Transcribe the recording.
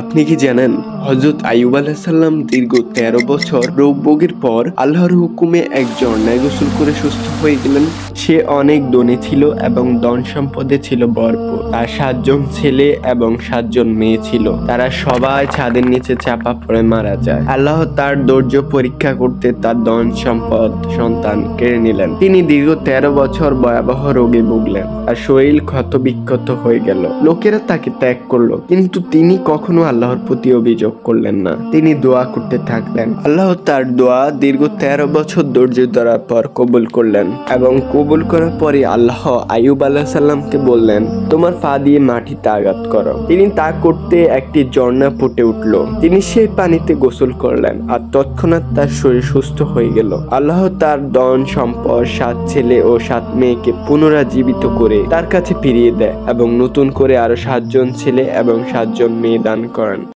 আপনি কি জানেন হযরত আইয়ুব আলাইহিস সালাম দীর্ঘ ১৩ বছর রোগ ভোগের পর আল্লাহর হুকুমে এক ঝর্ণায় গোসল করে সুস্থ হয়ে গেলেন। সে অনেক ধনী ছিল এবং ধন সম্পদে ছিল ভরপুর। তার ৭ জন ছেলে এবং ৭ জন মেয়ে ছিল। তারা সবাই ছাদের নিচে চাপা পড়ে মারা যায়। আল্লাহ তার ধৈর্য পরীক্ষা করতে তার ধন সম্পদ সন্তান কেড়ে নিলেন। তিনি দীর্ঘ ১৩ বছর ভয়াবহ রোগে ভুগলেন। তার শরীর ক্ষত বিক্ষত হয়ে গেল। লোকেরা তাকে ত্যাগ করলো, কিন্তু তিনি কখনো আল্লাহর প্রতি অভিযোগ করলেন না। তিনি দোয়া করতে থাকলেন। আল্লাহ তার দোয়া দীর্ঘ ১৩ বছর ধৈর্য ধরার পর কবুল করলেন এবং কবুল করার পরে আল্লাহ আইয়ুব আলাইহিস সালামকে বললেন, তোমার পা দিয়ে মাটিতে আঘাত করো। তিনি তা করতে একটি ঝর্ণা ফুটে উঠল। তিনি সেই পানিতে গোসল করলেন আর তৎক্ষণাৎ তার শরীর সুস্থ হয়ে গেল। আল্লাহ তার ধন সম্পদ ৭ ছেলে ও ৭ মেয়েকে পুনরুজ্জীবিত করে তার কাছে ফিরিয়ে দেয় এবং নতুন করে আরো ৭ জন ছেলে এবং ৭ জন মেয়ে দান করেন।